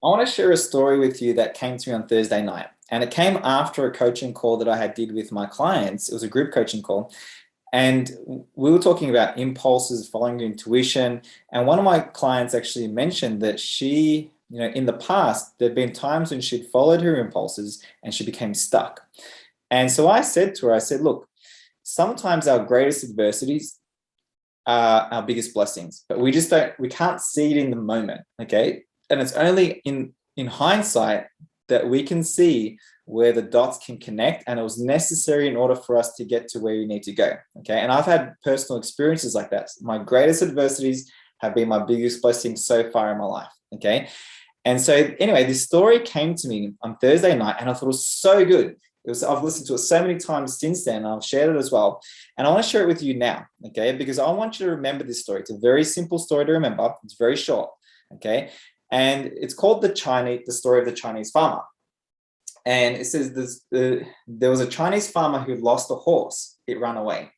I want to share a story with you that came to me on Thursday night. And it came after a coaching call that I had did with my clients. It was a group coaching call. And we were talking about impulses, following your intuition. And one of my clients actually mentioned that she, in the past, there'd been times when she'd followed her impulses and she became stuck. And so I said to her, I said, look, sometimes our greatest adversities are our biggest blessings, but we can't see it in the moment. Okay. And it's only in hindsight that we can see where the dots can connect, and it was necessary in order for us to get to where we need to go. Okay. And I've had personal experiences like that. My greatest adversities have been my biggest blessings so far in my life. Okay. And so anyway, this story came to me on Thursday night and I thought it was so good. I've listened to it so many times since then. I've shared it as well. And I want to share it with you now, okay? Because I want you to remember this story. It's a very simple story to remember. It's very short, okay? And it's called the story of the Chinese farmer. And it says there was a Chinese farmer who lost a horse. It ran away.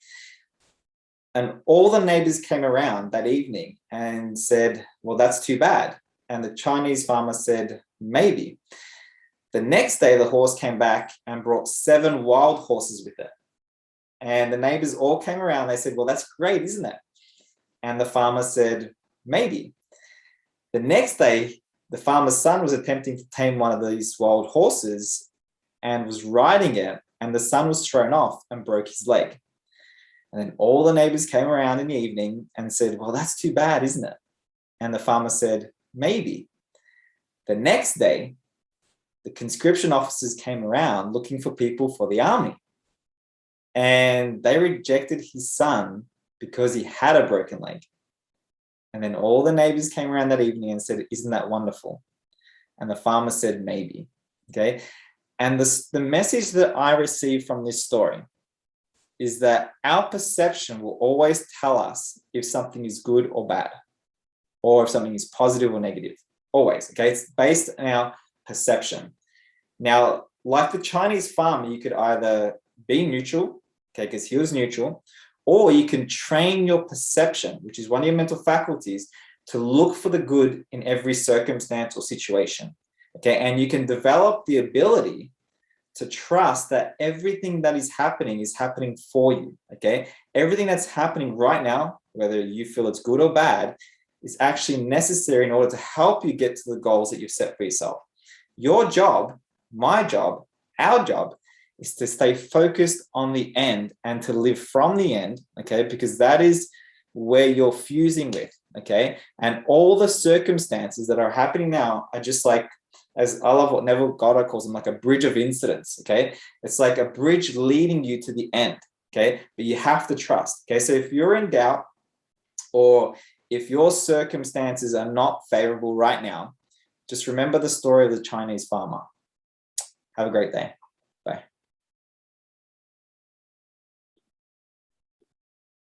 And all the neighbors came around that evening and said, well, that's too bad. And the Chinese farmer said, maybe. The next day, the horse came back and brought 7 wild horses with it. And the neighbors all came around. They said, well, that's great, isn't it? And the farmer said, maybe. The next day, the farmer's son was attempting to tame one of these wild horses and was riding it. And the son was thrown off and broke his leg. And then all the neighbors came around in the evening and said, well, that's too bad, isn't it? And the farmer said, maybe. The next day, the conscription officers came around looking for people for the army. And they rejected his son because he had a broken leg. And then all the neighbors came around that evening and said, isn't that wonderful? And the farmer said, maybe. Okay. And the message that I received from this story is that our perception will always tell us if something is good or bad, or if something is positive or negative. Always. Okay. It's based on our perception. Now, like the Chinese farmer, you could either be neutral, okay, because he was neutral, or you can train your perception, which is one of your mental faculties, to look for the good in every circumstance or situation. Okay, and you can develop the ability to trust that everything that is happening for you. Okay, everything that's happening right now, whether you feel it's good or bad, is actually necessary in order to help you get to the goals that you've set for yourself. Your job, my job, our job is to stay focused on the end and to live from the end, okay? Because that is where you're fusing with, okay? And all the circumstances that are happening now are just like, as I love what Neville Goddard calls them, like a bridge of incidents, okay? It's like a bridge leading you to the end, okay? But you have to trust, okay? So if you're in doubt, or if your circumstances are not favorable right now, just remember the story of the Chinese farmer. Have a great day. Bye.